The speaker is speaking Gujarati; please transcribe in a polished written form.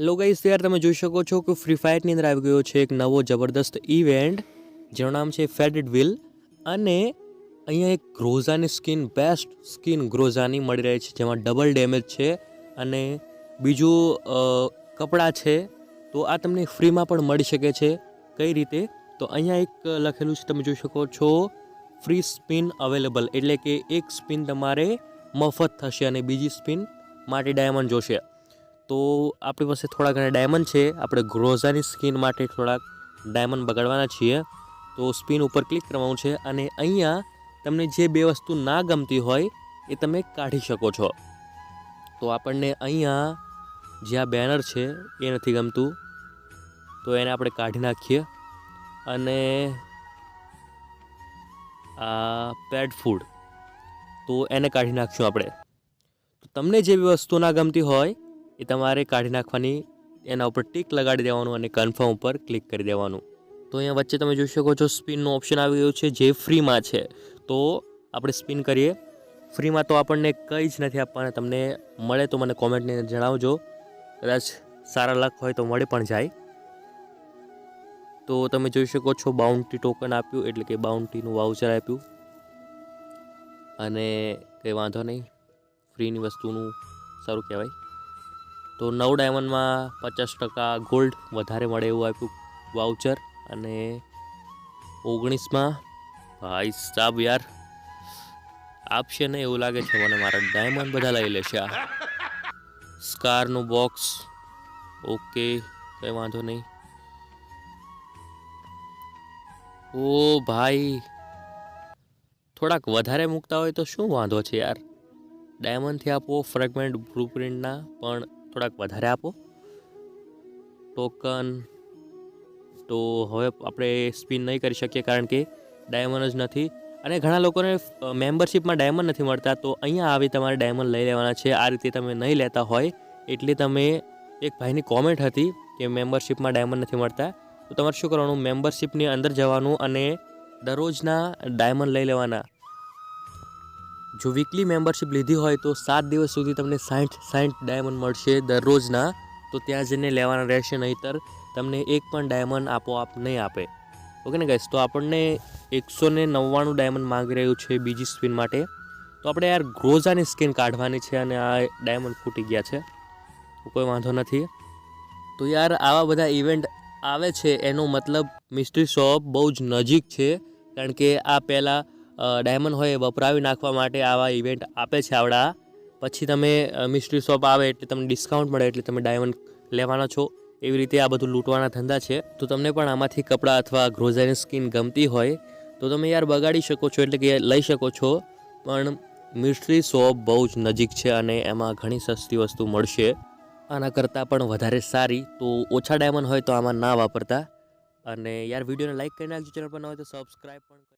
હેલો ગાઈસ, યાર તમે જોઈ શકો છો કે ફ્રી ફાયરની અંદર આવી ગયો છે એક નવો જબરદસ્ત ઇવેન્ટ જેનું નામ છે ફેટેડ વ્હીલ. અને અહીંયા એક ગ્રોઝાની સ્કિન, બેસ્ટ સ્કિન ગ્રોઝાની મળી રહી છે, જેમાં ડબલ ડેમેજ છે અને બીજું કપડાં છે. તો આ તમને ફ્રીમાં પણ મળી શકે છે. કઈ રીતે? તો અહીંયા એક લખેલું છે, તમે જોઈ શકો છો ફ્રી સ્પિન અવેલેબલ, એટલે કે એક સ્પિન તમારે મફત થશે અને બીજી સ્પિન માટે ડાયમંડ જોશે. તો આપણી પાસે થોડા ઘણા ડાયમંડ છે, આપણે ગ્રોઝાની સ્કિન માટે થોડાક ડાયમંડ બગાડવાના છીએ. તો સ્પિન ઉપર ક્લિક કરવાનું છે અને અહીંયા તમને જે બે વસ્તુ ના ગમતી હોય એ તમે કાઢી શકો છો. તો આપણને અહીંયા જે આ બેનર છે એ નથી ગમતું, તો એને આપણે કાઢી નાખીએ. અને આ પેડ ફૂડ, તો એને કાઢી નાખશું આપણે. તો તમને જે બી વસ્તુ ના ગમતી હોય એ તમારે કાઢી નાખવાની, એના ઉપર ટીક લગાડી દેવાનું અને કન્ફર્મ ઉપર ક્લિક કરી દેવાનું. તો અહીંયા વચ્ચે તમે જોઈ શકો છો સ્પિનનું ઓપ્શન આવી ગયું છે, જે ફ્રીમાં છે. તો આપણે સ્પિન કરીએ. ફ્રીમાં તો આપણને કંઈ જ નથી આપવાના. તમને મળે તો મને કોમેન્ટની અંદર જણાવજો, કદાચ સારા લક હોય તો મળી પણ જાય. તો તમે જોઈ શકો છો બાઉન્ટી ટોકન આપ્યું, એટલે કે બાઉન્ટીનું વાઉચર આપ્યું. અને કંઈ વાંધો નહીં, ફ્રીની વસ્તુનું સારું કહેવાય. તો 9 ડાયમંડમાં 50% ગોલ્ડ વધારે મળે એવું આપ્યું વાઉચર. અને 19માં ભાઈ સાબ યાર આપશે ને એવું લાગે છે મને, મારા ડાયમંડ બધા લઈ લેશે. આ સ્કારનું બોક્સ, ઓકે, કંઈ વાંધો નહીં. ઓ ભાઈ, થોડાક વધારે મૂકતા હોય તો શું વાંધો છે યાર. ડાયમંડથી આપો ફ્રેગમેન્ટ બ્લુપ્રિન્ટના, પણ થોડાક વધારે આપો ટોકન. તો હવે આપણે સ્પિન નહીં કરી શકીએ કારણ કે ડાયમંડ જ નથી. અને ઘણા લોકોને મેમ્બરશિપમાં ડાયમંડ નથી મળતા, તો અહીંયા આવી તમારે ડાયમંડ લઈ લેવાના છે. આ રીતે તમે નહીં લેતા હોય એટલે તમે, એક ભાઈની કોમેન્ટ હતી કે મેમ્બરશિપમાં ડાયમંડ નથી મળતા, તો તમારે શું કરવાનું, મેમ્બરશિપની અંદર જવાનું અને દરરોજના ડાયમંડ લઈ લેવાના. જો વીકલી મેમ્બરશિપ લીધી હોય તો 7 દિવસ સુધી તમને 60 ડાયમંડ મળશે દરરોજના. તો ત્યાં જઈને લેવાના રહેશે, નહીંતર તમને એક પણ ડાયમંડ આપોઆપ નહીં આપે. ઓકે ને ગાઈસ? તો આપણને 199 ડાયમંડ માંગી રહ્યું છે બીજી સ્પિન માટે. તો આપણે યાર ગ્રોઝાની સ્કિન કાઢવાની છે અને આ ડાયમંડ ફૂટી ગયા છે, તો કોઈ વાંધો નથી. તો યાર આવા બધા ઇવેન્ટ આવે છે એનો મતલબ મિસ્ટ્રી શોપ બહુ જ નજીક છે, કારણ કે આ પહેલાં ડાયમંડ હોય એ વપરાવી નાખવા માટે આવા ઇવેન્ટ આપે છે આવડા. પછી તમે મિસ્ટ્રી શોપ આવે એટલે તમને ડિસ્કાઉન્ટ મળે એટલે તમે ડાયમંડ લેવાના છો. એવી રીતે આ બધું લૂંટવાના ધંધા છે. તો તમને પણ આમાંથી કપડાં અથવા ગ્રોઝાની સ્કિન ગમતી હોય તો તમે યાર બગાડી શકો છો, એટલે કે લઈ શકો છો. પણ મિસ્ટ્રી શોપ બહુ જ નજીક છે અને એમાં ઘણી સસ્તી વસ્તુ મળશે, આના કરતાં પણ વધારે સારી. તો ઓછા ડાયમંડ હોય તો આમાં ના વાપરતા. અને યાર વિડીયોને લાઈક કરી નાખજો, ચેનલ પર ન હોય તો સબસ્ક્રાઈબ પણ